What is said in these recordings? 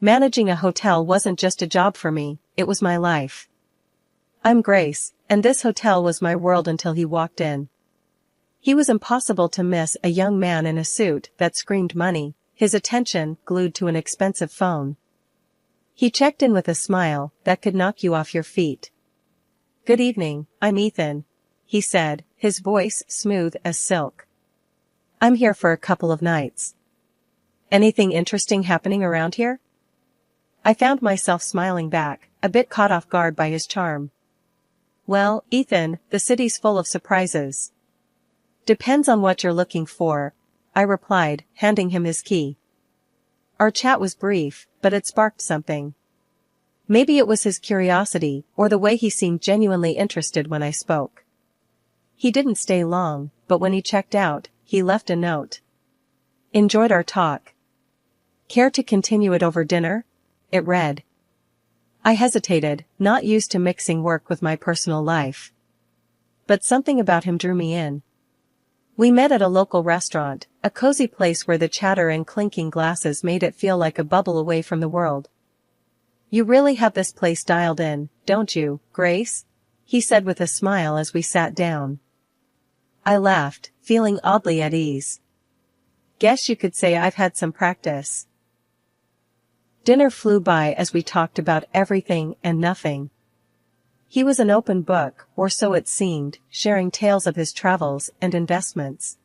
Managing a hotel wasn't just a job for me, it was my life. I'm Grace, and this hotel was my world until he walked in. He was impossible to miss, a young man in a suit that screamed money, his attention glued to an expensive phone. He checked in with a smile that could knock you off your feet. "Good evening, I'm Ethan," he said, his voice smooth as silk. "I'm here for a couple of nights. Anything interesting happening around here?" I found myself smiling back, a bit caught off guard by his charm. "Well, Ethan, the city's full of surprises." "Depends on what you're looking for," I replied, handing him his key. Our chat was brief, but it sparked something. Maybe it was his curiosity, or the way he seemed genuinely interested when I spoke. He didn't stay long, but when he checked out, he left a note. "Enjoyed our talk. Care to continue it over dinner?" It read. I hesitated, not used to mixing work with my personal life. But something about him drew me in. We met at a local restaurant, a cozy place where the chatter and clinking glasses made it feel like a bubble away from the world. "You really have this place dialed in, don't you, Grace?" he said with a smile as we sat down. I laughed, feeling oddly at ease. "Guess you could say I've had some practice." Dinner flew by as we talked about everything and nothing. He was an open book, or so it seemed, sharing tales of his travels and investments.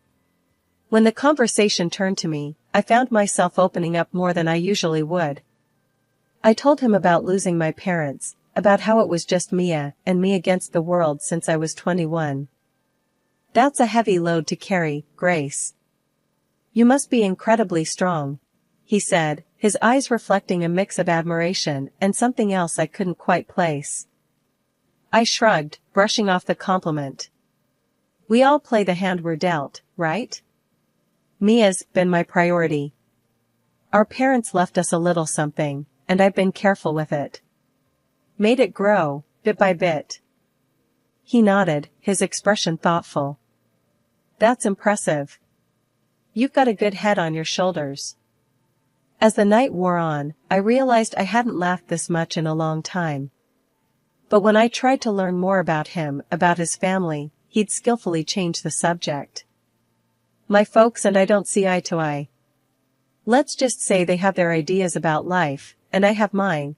When the conversation turned to me, I found myself opening up more than I usually would. I told him about losing my parents, about how it was just Mia and me against the world since I was 21. "That's a heavy load to carry, Grace. You must be incredibly strong," he said, his eyes reflecting a mix of admiration and something else I couldn't quite place. I shrugged, brushing off the compliment. "We all play the hand we're dealt, right? Mia's been my priority. Our parents left us a little something, and I've been careful with it. Made it grow, bit by bit." He nodded, his expression thoughtful. "That's impressive. You've got a good head on your shoulders." As the night wore on, I realized I hadn't laughed this much in a long time. But when I tried to learn more about him, about his family, he'd skillfully change the subject. "My folks and I don't see eye to eye. Let's just say they have their ideas about life, and I have mine,"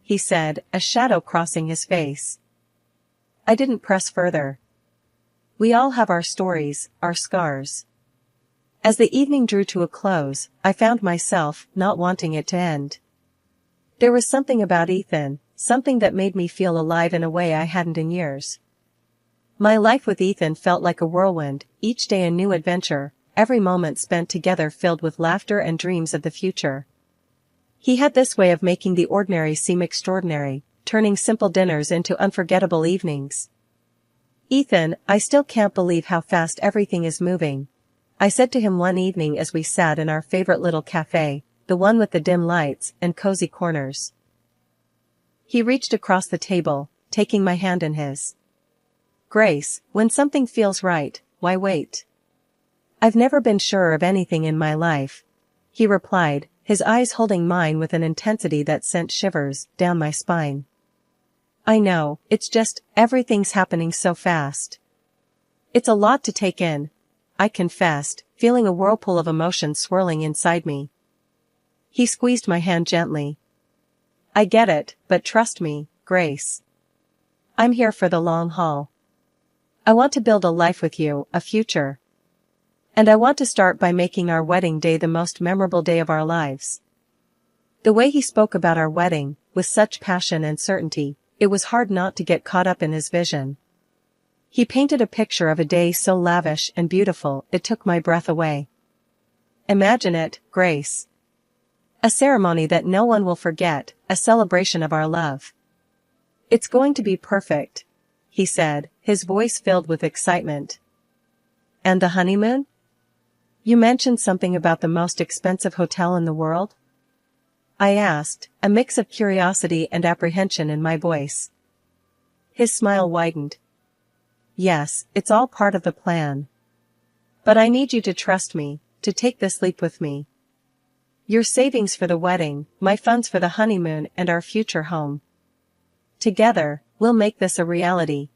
he said, a shadow crossing his face. I didn't press further. We all have our stories, our scars. As the evening drew to a close, I found myself not wanting it to end. There was something about Ethan, something that made me feel alive in a way I hadn't in years. My life with Ethan felt like a whirlwind, each day a new adventure, every moment spent together filled with laughter and dreams of the future. He had this way of making the ordinary seem extraordinary, turning simple dinners into unforgettable evenings. "Ethan, I still can't believe how fast everything is moving," I said to him one evening as we sat in our favorite little cafe, the one with the dim lights and cozy corners. He reached across the table, taking my hand in his. "Grace, when something feels right, why wait? I've never been surer of anything in my life," he replied, his eyes holding mine with an intensity that sent shivers down my spine. "I know, it's just, everything's happening so fast. It's a lot to take in," I confessed, feeling a whirlpool of emotion swirling inside me. He squeezed my hand gently. "I get it, but trust me, Grace. I'm here for the long haul. I want to build a life with you, a future. And I want to start by making our wedding day the most memorable day of our lives." The way he spoke about our wedding, with such passion and certainty, it was hard not to get caught up in his vision. He painted a picture of a day so lavish and beautiful it took my breath away. "Imagine it, Grace. A ceremony that no one will forget, a celebration of our love. It's going to be perfect," he said, his voice filled with excitement. "And the honeymoon? You mentioned something about the most expensive hotel in the world?" I asked, a mix of curiosity and apprehension in my voice. His smile widened. "Yes, it's all part of the plan. But I need you to trust me, to take this leap with me. Your savings for the wedding, my funds for the honeymoon and our future home. Together, we'll make this a reality.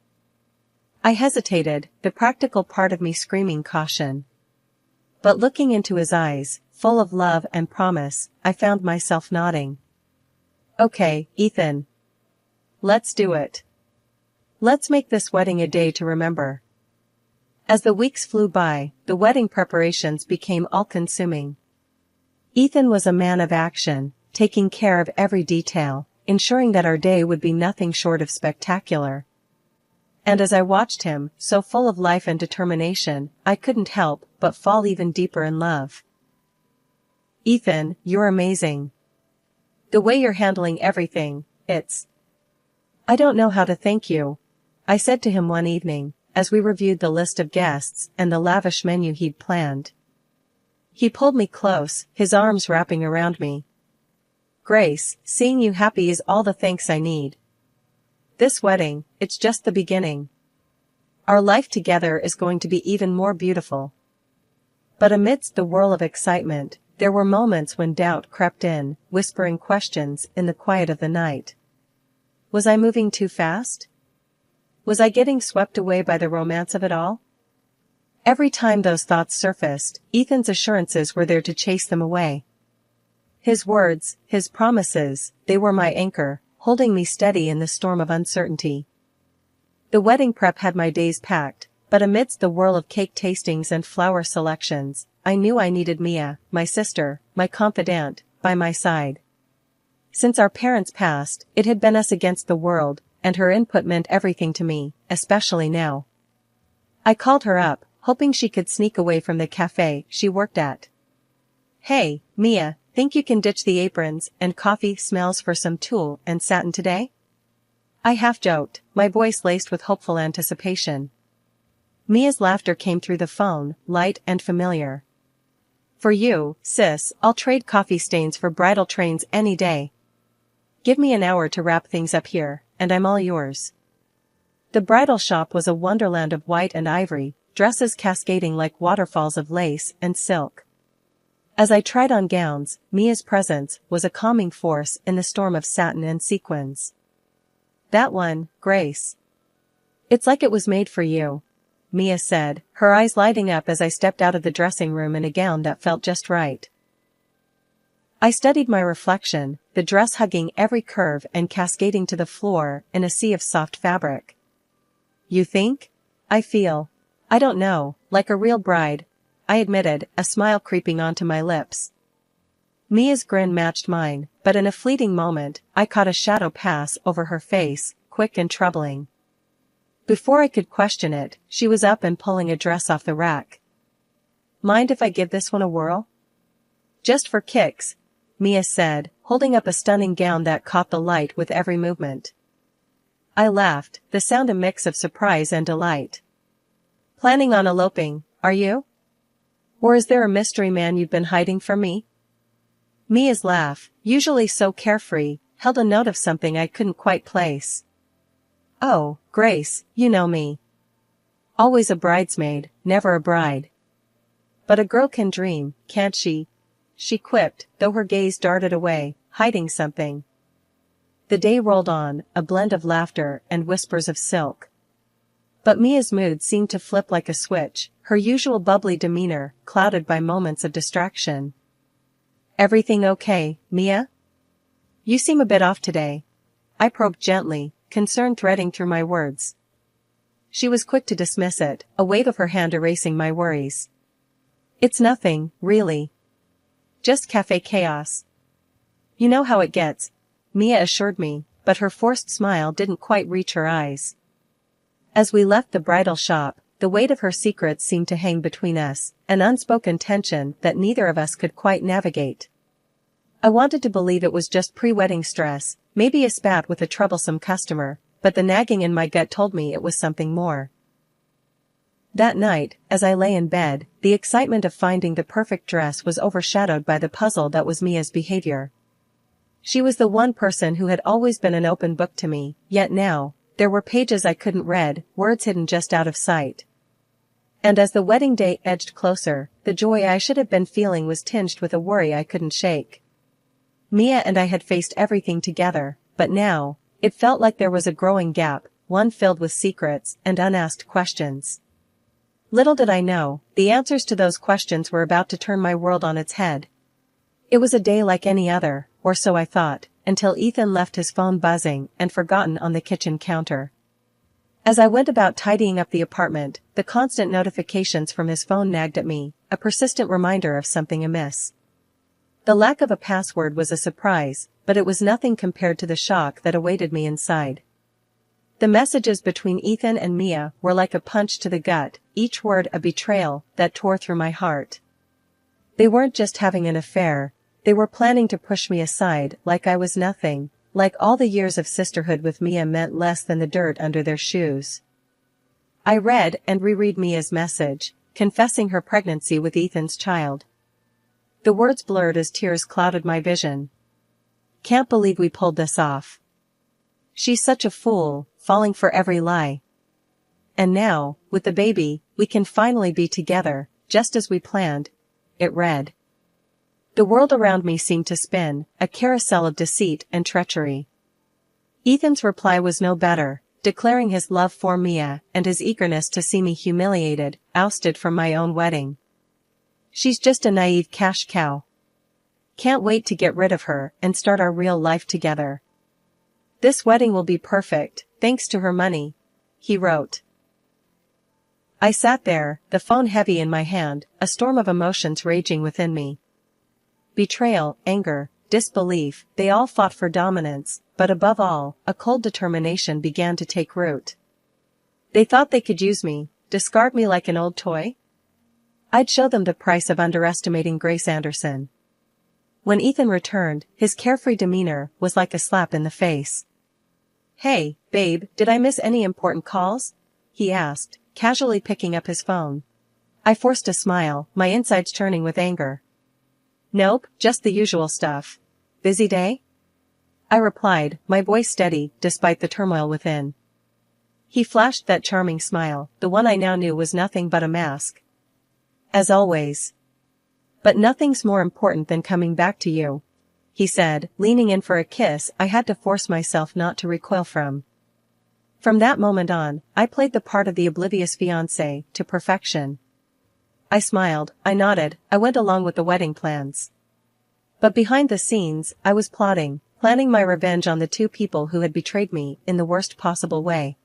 I hesitated, the practical part of me screaming caution. But looking into his eyes, full of love and promise, I found myself nodding. Okay, Ethan. Let's do it. Let's make this wedding a day to remember. As the weeks flew by, the wedding preparations became all-consuming. Ethan was a man of action, taking care of every detail, ensuring that our day would be nothing short of spectacular. And as I watched him, so full of life and determination, I couldn't help but fall even deeper in love. Ethan, you're amazing. The way you're handling everything, I don't know how to thank you, I said to him one evening, as we reviewed the list of guests and the lavish menu he'd planned. He pulled me close, his arms wrapping around me. Grace, seeing you happy is all the thanks I need. This wedding, it's just the beginning. Our life together is going to be even more beautiful. But amidst the whirl of excitement, there were moments when doubt crept in, whispering questions in the quiet of the night. Was I moving too fast? Was I getting swept away by the romance of it all? Every time those thoughts surfaced, Ethan's assurances were there to chase them away. His words, his promises, they were my anchor, holding me steady in the storm of uncertainty. The wedding prep had my days packed, but amidst the whirl of cake tastings and flower selections, I knew I needed Mia, my sister, my confidant, by my side. Since our parents passed, it had been us against the world, and her input meant everything to me, especially now. I called her up, hoping she could sneak away from the cafe she worked at. Hey, Mia, think you can ditch the aprons and coffee smells for some tulle and satin today? I half joked, my voice laced with hopeful anticipation. Mia's laughter came through the phone, light and familiar. For you, sis, I'll trade coffee stains for bridal trains any day. Give me an hour to wrap things up here, and I'm all yours. The bridal shop was a wonderland of white and ivory, dresses cascading like waterfalls of lace and silk. As I tried on gowns, Mia's presence was a calming force in the storm of satin and sequins. That one, Grace. It's like it was made for you, Mia said, her eyes lighting up as I stepped out of the dressing room in a gown that felt just right. I studied my reflection, the dress hugging every curve and cascading to the floor in a sea of soft fabric. You think? I feel. I don't know, like a real bride, I admitted, a smile creeping onto my lips. Mia's grin matched mine, but in a fleeting moment, I caught a shadow pass over her face, quick and troubling. Before I could question it, she was up and pulling a dress off the rack. Mind if I give this one a whirl? Just for kicks, Mia said, holding up a stunning gown that caught the light with every movement. I laughed, the sound a mix of surprise and delight. Planning on eloping, are you? Or is there a mystery man you've been hiding from me? Mia's laugh, usually so carefree, held a note of something I couldn't quite place. Oh, Grace, you know me. Always a bridesmaid, never a bride. But a girl can dream, can't she? She quipped, though her gaze darted away, hiding something. The day rolled on, a blend of laughter and whispers of silk. But Mia's mood seemed to flip like a switch, her usual bubbly demeanor clouded by moments of distraction. Everything okay, Mia? You seem a bit off today. I probed gently, concern threading through my words. She was quick to dismiss it, a wave of her hand erasing my worries. It's nothing, really. Just cafe chaos. You know how it gets, Mia assured me, but her forced smile didn't quite reach her eyes. As we left the bridal shop, the weight of her secrets seemed to hang between us, an unspoken tension that neither of us could quite navigate. I wanted to believe it was just pre-wedding stress, maybe a spat with a troublesome customer, but the nagging in my gut told me it was something more. That night, as I lay in bed, the excitement of finding the perfect dress was overshadowed by the puzzle that was Mia's behavior. She was the one person who had always been an open book to me, yet now, there were pages I couldn't read, words hidden just out of sight. And as the wedding day edged closer, the joy I should have been feeling was tinged with a worry I couldn't shake. Mia and I had faced everything together, but now, it felt like there was a growing gap, one filled with secrets and unasked questions. Little did I know, the answers to those questions were about to turn my world on its head. It was a day like any other, or so I thought, until Ethan left his phone buzzing and forgotten on the kitchen counter. As I went about tidying up the apartment, the constant notifications from his phone nagged at me, a persistent reminder of something amiss. The lack of a password was a surprise, but it was nothing compared to the shock that awaited me inside. The messages between Ethan and Mia were like a punch to the gut, each word a betrayal that tore through my heart. They weren't just having an affair, they were planning to push me aside like I was nothing, like all the years of sisterhood with Mia meant less than the dirt under their shoes. I read and reread Mia's message, confessing her pregnancy with Ethan's child. The words blurred as tears clouded my vision. Can't believe we pulled this off. She's such a fool, falling for every lie. And now, with the baby, we can finally be together, just as we planned, it read. The world around me seemed to spin, a carousel of deceit and treachery. Ethan's reply was no better, declaring his love for Mia and his eagerness to see me humiliated, ousted from my own wedding. She's just a naive cash cow. Can't wait to get rid of her and start our real life together. This wedding will be perfect, thanks to her money, he wrote. I sat there, the phone heavy in my hand, a storm of emotions raging within me. Betrayal, anger, disbelief, they all fought for dominance, but above all, a cold determination began to take root. They thought they could use me, discard me like an old toy? I'd show them the price of underestimating Grace Anderson. When Ethan returned, his carefree demeanor was like a slap in the face. Hey, babe, did I miss any important calls? He asked, casually picking up his phone. I forced a smile, my insides churning with anger. Nope, just the usual stuff. Busy day? I replied, my voice steady, despite the turmoil within. He flashed that charming smile, the one I now knew was nothing but a mask. As always. But nothing's more important than coming back to you, he said, leaning in for a kiss I had to force myself not to recoil from. From that moment on, I played the part of the oblivious fiancé to perfection. I smiled, I nodded, I went along with the wedding plans. But behind the scenes, I was planning my revenge on the two people who had betrayed me in the worst possible way.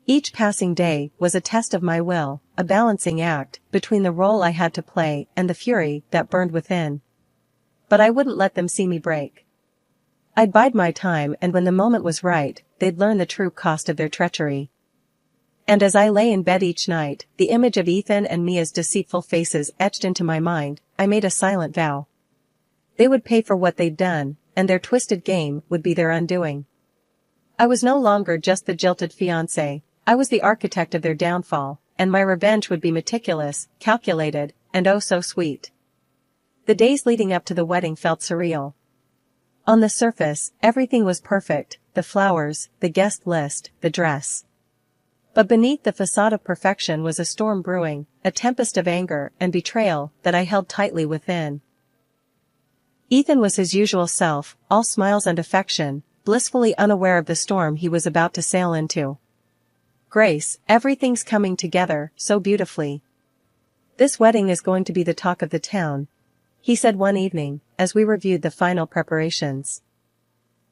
Each passing day was a test of my will, a balancing act between the role I had to play and the fury that burned within. But I wouldn't let them see me break. I'd bide my time, and when the moment was right, they'd learn the true cost of their treachery. And as I lay in bed each night, the image of Ethan and Mia's deceitful faces etched into my mind, I made a silent vow. They would pay for what they'd done, and their twisted game would be their undoing. I was no longer just the jilted fiancé, I was the architect of their downfall, and my revenge would be meticulous, calculated, and oh so sweet. The days leading up to the wedding felt surreal. On the surface, everything was perfect, the flowers, the guest list, the dress. But beneath the facade of perfection was a storm brewing, a tempest of anger and betrayal that I held tightly within. Ethan was his usual self, all smiles and affection, blissfully unaware of the storm he was about to sail into. Grace, everything's coming together so beautifully. This wedding is going to be the talk of the town, he said one evening, as we reviewed the final preparations.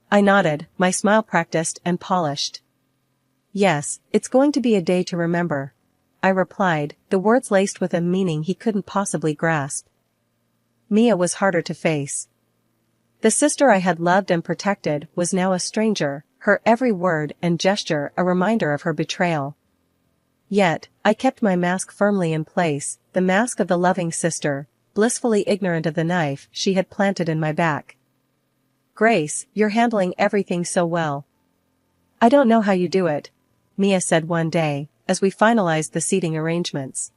I nodded, my smile practiced and polished. Yes, it's going to be a day to remember, I replied, the words laced with a meaning he couldn't possibly grasp. Mia was harder to face. The sister I had loved and protected was now a stranger, her every word and gesture a reminder of her betrayal. Yet, I kept my mask firmly in place, the mask of the loving sister, blissfully ignorant of the knife she had planted in my back. Grace, you're handling everything so well. I don't know how you do it, Mia said one day, as we finalized the seating arrangements.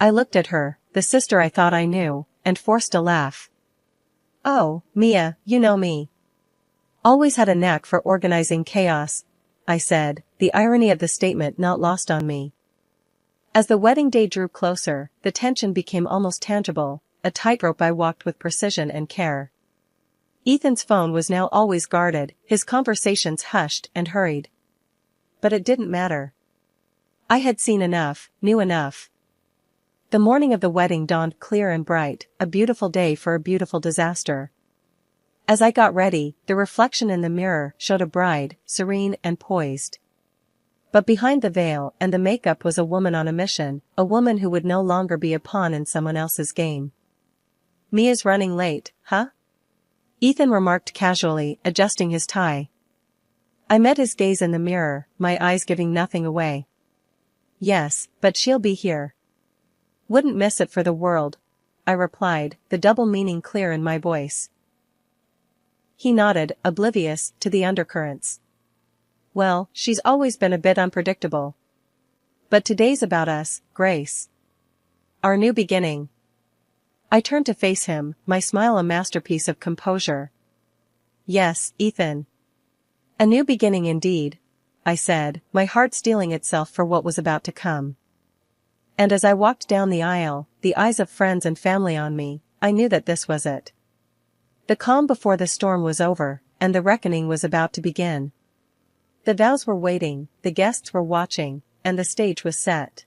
I looked at her, the sister I thought I knew, and forced a laugh. Oh, Mia, you know me. Always had a knack for organizing chaos, I said, the irony of the statement not lost on me. As the wedding day drew closer, the tension became almost tangible, a tightrope I walked with precision and care. Ethan's phone was now always guarded, his conversations hushed and hurried. But it didn't matter. I had seen enough, knew enough. The morning of the wedding dawned clear and bright, a beautiful day for a beautiful disaster. As I got ready, the reflection in the mirror showed a bride, serene and poised. But behind the veil and the makeup was a woman on a mission, a woman who would no longer be a pawn in someone else's game. "Mia's running late, huh?" Ethan remarked casually, adjusting his tie. I met his gaze in the mirror, my eyes giving nothing away. "Yes, but she'll be here." "Wouldn't miss it for the world," I replied, the double meaning clear in my voice. He nodded, oblivious to the undercurrents. "Well, she's always been a bit unpredictable. But today's about us, Grace. Our new beginning." I turned to face him, my smile a masterpiece of composure. "Yes, Ethan. A new beginning indeed," I said, my heart steeling itself for what was about to come. And as I walked down the aisle, the eyes of friends and family on me, I knew that this was it. The calm before the storm was over, and the reckoning was about to begin. The vows were waiting, the guests were watching, and the stage was set.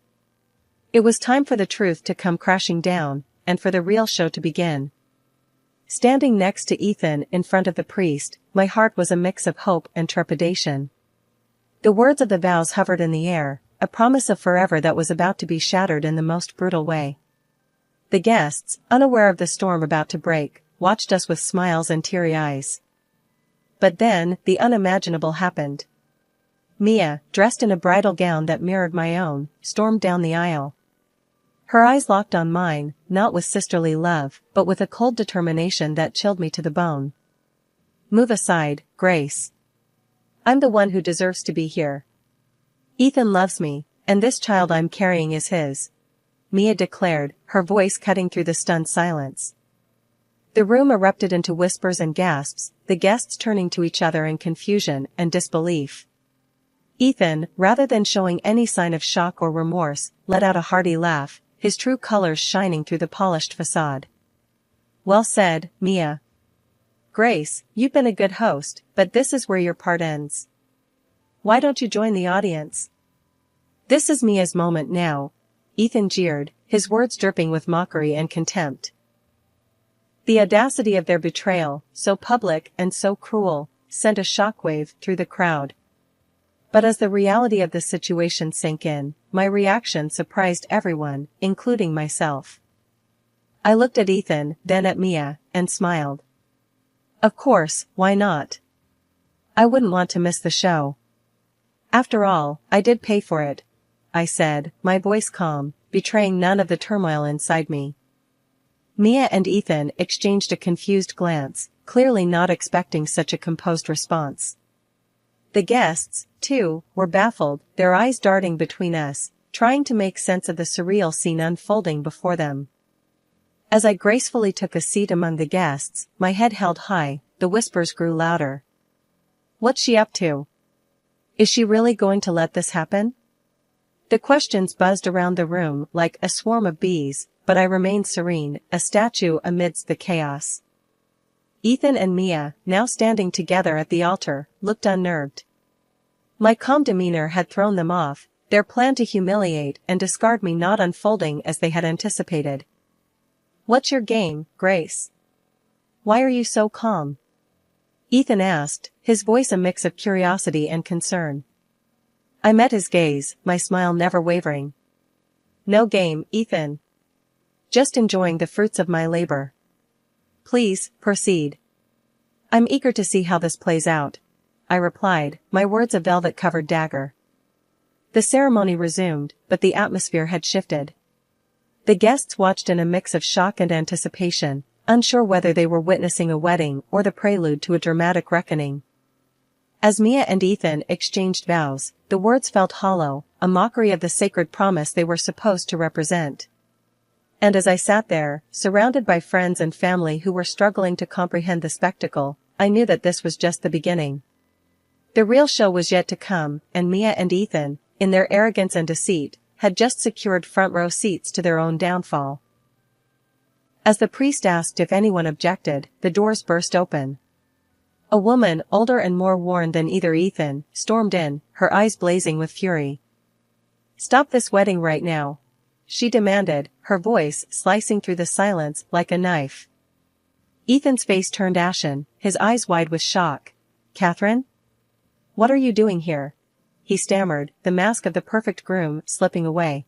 It was time for the truth to come crashing down, and for the real show to begin. Standing next to Ethan in front of the priest, my heart was a mix of hope and trepidation. The words of the vows hovered in the air, a promise of forever that was about to be shattered in the most brutal way. The guests, unaware of the storm about to break, watched us with smiles and teary eyes. But then, the unimaginable happened. Mia, dressed in a bridal gown that mirrored my own, stormed down the aisle. Her eyes locked on mine, not with sisterly love, but with a cold determination that chilled me to the bone. "Move aside, Grace. I'm the one who deserves to be here. Ethan loves me, and this child I'm carrying is his," Mia declared, her voice cutting through the stunned silence. The room erupted into whispers and gasps, the guests turning to each other in confusion and disbelief. Ethan, rather than showing any sign of shock or remorse, let out a hearty laugh, his true colors shining through the polished facade. "Well said, Mia. Grace, you've been a good host, but this is where your part ends. Why don't you join the audience? This is Mia's moment now," Ethan jeered, his words dripping with mockery and contempt. The audacity of their betrayal, so public and so cruel, sent a shockwave through the crowd. But as the reality of the situation sank in, my reaction surprised everyone, including myself. I looked at Ethan, then at Mia, and smiled. Of course, why not? I wouldn't want to miss the show. After all, I did pay for it, I said, my voice calm, betraying none of the turmoil inside me. Mia and Ethan exchanged a confused glance, clearly not expecting such a composed response. The guests, too, were baffled, their eyes darting between us, trying to make sense of the surreal scene unfolding before them. As I gracefully took a seat among the guests, my head held high, the whispers grew louder. What's she up to? Is she really going to let this happen? The questions buzzed around the room like a swarm of bees, but I remained serene, a statue amidst the chaos. Ethan and Mia, now standing together at the altar, looked unnerved. My calm demeanor had thrown them off, their plan to humiliate and discard me not unfolding as they had anticipated. What's your game, Grace? Why are you so calm? Ethan asked, his voice a mix of curiosity and concern. I met his gaze, my smile never wavering. No game, Ethan. Just enjoying the fruits of my labor. Please, proceed. I'm eager to see how this plays out, I replied, my words a velvet-covered dagger. The ceremony resumed, but the atmosphere had shifted. The guests watched in a mix of shock and anticipation, unsure whether they were witnessing a wedding or the prelude to a dramatic reckoning. As Mia and Ethan exchanged vows, the words felt hollow, a mockery of the sacred promise they were supposed to represent. And as I sat there, surrounded by friends and family who were struggling to comprehend the spectacle, I knew that this was just the beginning. The real show was yet to come, and Mia and Ethan, in their arrogance and deceit, had just secured front row seats to their own downfall. As the priest asked if anyone objected, the doors burst open. A woman, older and more worn than either Ethan, stormed in, her eyes blazing with fury. "Stop this wedding right now," she demanded, her voice slicing through the silence like a knife. Ethan's face turned ashen, his eyes wide with shock. "Catherine? What are you doing here?" he stammered, the mask of the perfect groom slipping away.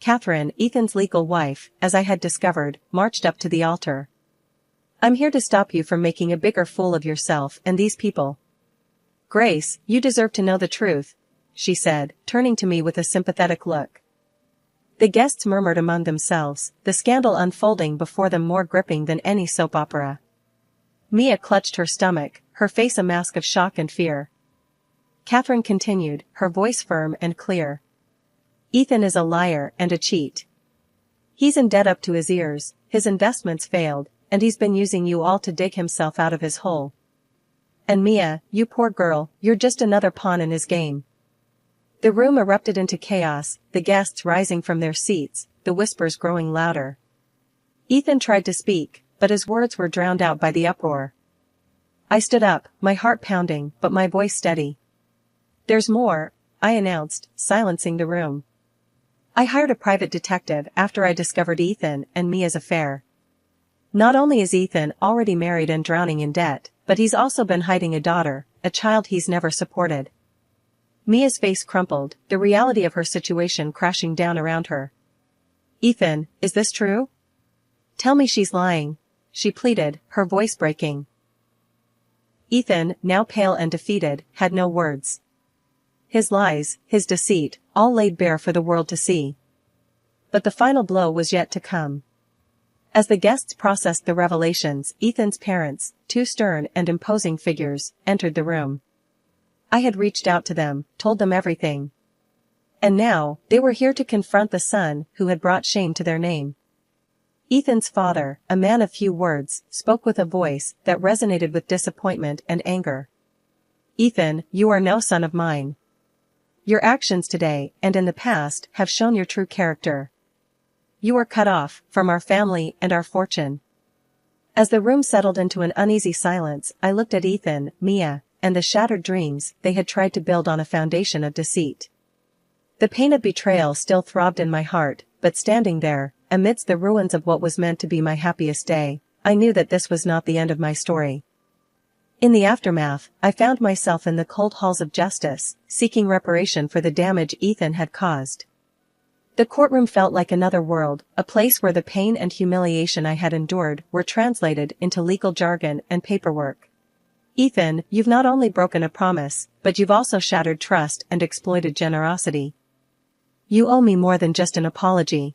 Catherine, Ethan's legal wife, as I had discovered, marched up to the altar. "I'm here to stop you from making a bigger fool of yourself and these people." "Grace, you deserve to know the truth," she said, turning to me with a sympathetic look. The guests murmured among themselves, the scandal unfolding before them more gripping than any soap opera. Mia clutched her stomach, her face a mask of shock and fear. Catherine continued, her voice firm and clear. "Ethan is a liar and a cheat. He's in debt up to his ears, his investments failed, and he's been using you all to dig himself out of his hole. And Mia, you poor girl, you're just another pawn in his game." The room erupted into chaos, the guests rising from their seats, the whispers growing louder. Ethan tried to speak, but his words were drowned out by the uproar. I stood up, my heart pounding, but my voice steady. "There's more," I announced, silencing the room. "I hired a private detective after I discovered Ethan and Mia's affair. Not only is Ethan already married and drowning in debt, but he's also been hiding a daughter, a child he's never supported." Mia's face crumpled, the reality of her situation crashing down around her. "Ethan, is this true? Tell me she's lying," she pleaded, her voice breaking. Ethan, now pale and defeated, had no words. His lies, his deceit, all laid bare for the world to see. But the final blow was yet to come. As the guests processed the revelations, Ethan's parents, two stern and imposing figures, entered the room. I had reached out to them, told them everything. And now, they were here to confront the son who had brought shame to their name. Ethan's father, a man of few words, spoke with a voice that resonated with disappointment and anger. "Ethan, you are no son of mine. Your actions today, and in the past, have shown your true character. You are cut off from our family and our fortune." As the room settled into an uneasy silence, I looked at Ethan, Mia, and the shattered dreams they had tried to build on a foundation of deceit. The pain of betrayal still throbbed in my heart, but standing there, amidst the ruins of what was meant to be my happiest day, I knew that this was not the end of my story. In the aftermath, I found myself in the cold halls of justice, seeking reparation for the damage Ethan had caused. The courtroom felt like another world, a place where the pain and humiliation I had endured were translated into legal jargon and paperwork. "Ethan, you've not only broken a promise, but you've also shattered trust and exploited generosity. You owe me more than just an apology.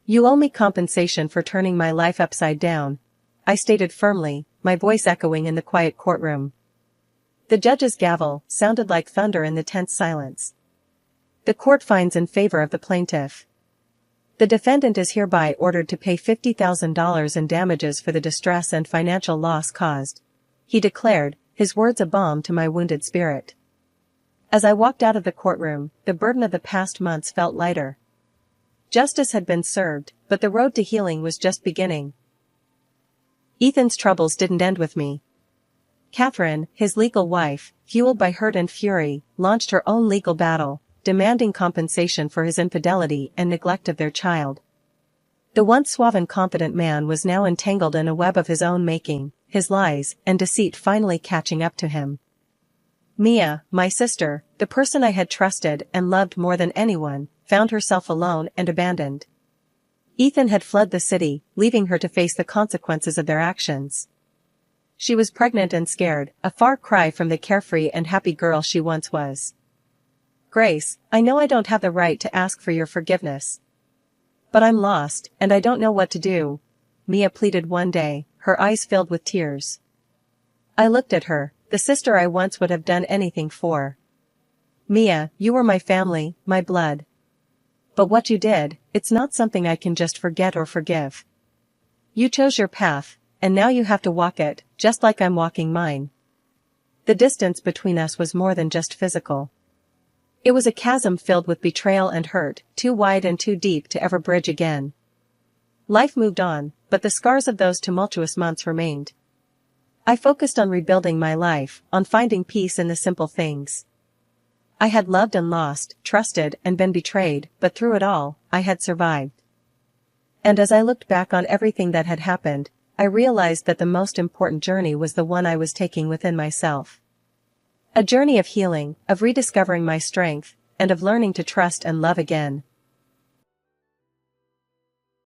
You owe me compensation for turning my life upside down," I stated firmly, my voice echoing in the quiet courtroom. The judge's gavel sounded like thunder in the tense silence. "The court finds in favor of the plaintiff. The defendant is hereby ordered to pay $50,000 in damages for the distress and financial loss caused," he declared, his words a balm to my wounded spirit. As I walked out of the courtroom, the burden of the past months felt lighter. Justice had been served, but the road to healing was just beginning. Ethan's troubles didn't end with me. Catherine, his legal wife, fueled by hurt and fury, launched her own legal battle, demanding compensation for his infidelity and neglect of their child. The once suave and confident man was now entangled in a web of his own making, his lies and deceit finally catching up to him. Mia, my sister, the person I had trusted and loved more than anyone, found herself alone and abandoned. Ethan had fled the city, leaving her to face the consequences of their actions. She was pregnant and scared, a far cry from the carefree and happy girl she once was. "Grace, I know I don't have the right to ask for your forgiveness. But I'm lost, and I don't know what to do," Mia pleaded one day, her eyes filled with tears. I looked at her, the sister I once would have done anything for. "Mia, you were my family, my blood. But what you did, it's not something I can just forget or forgive. You chose your path, and now you have to walk it, just like I'm walking mine." The distance between us was more than just physical. It was a chasm filled with betrayal and hurt, too wide and too deep to ever bridge again. Life moved on, but the scars of those tumultuous months remained. I focused on rebuilding my life, on finding peace in the simple things. I had loved and lost, trusted and been betrayed, but through it all, I had survived. And as I looked back on everything that had happened, I realized that the most important journey was the one I was taking within myself. A journey of healing, of rediscovering my strength, and of learning to trust and love again.